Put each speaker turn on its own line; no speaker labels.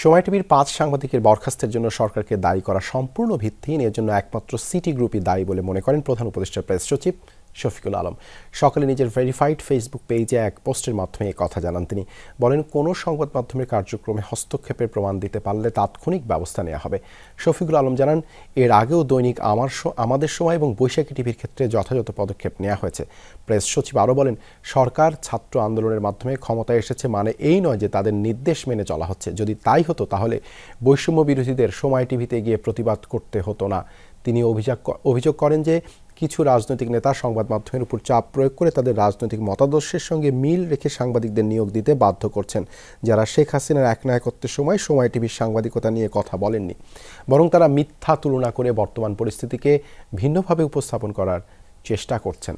সময় টিভির ৫ সাংবাদিকের বরখাস্তের জন্য সরকারকে দায়ী করা সম্পূর্ণ ভিত্তিহীন, এর জন্য একমাত্র সিটি গ্রুপই দায়ী বলে মনে করেন প্রধান উপদেষ্টার প্রেস সচিব শফিকুল আলম। সকালে নিজের ভেরিফাইড ফেসবুক পেজে এক পোস্টের মাধ্যমে এই কথা জানান তিনি। বলেন, কোনো সংবাদ মাধ্যমের কার্যক্রমে হস্তক্ষেপের প্রমাণ দিতে পারলে তাৎক্ষণিক ব্যবস্থা নেওয়া হবে। শফিকুল আলম জানান, এর আগেও দৈনিক আমাদের সময় এবং বৈশাখী টিভির ক্ষেত্রে যথাযথ পদক্ষেপ নেওয়া হয়েছে। প্রেস সচিব আরও বলেন, সরকার ছাত্র আন্দোলনের মাধ্যমে ক্ষমতায় এসেছে মানে এই নয় যে তাদের নির্দেশ মেনে চলা হচ্ছে। যদি তাই হতো তাহলে বৈষম্য বিরোধীদের সময় টিভিতে গিয়ে প্রতিবাদ করতে হতো না। তিনি অভিযোগ করেন যে কিছু রাজনৈতিক নেতা সংবাদ মাধ্যমের উপর চাপ প্রয়োগ করে তাদের রাজনৈতিক মতাদর্শের সঙ্গে মিল রেখে সাংবাদিকদের নিয়োগ দিতে বাধ্য করছেন, যারা শেখ হাসিনার একনায়কত্বের সময় সময় টিভির সাংবাদিকতা নিয়ে কথা বলেননি, বরং তারা মিথ্যা তুলনা করে বর্তমান পরিস্থিতিকে ভিন্নভাবে উপস্থাপন করার চেষ্টা করছেন।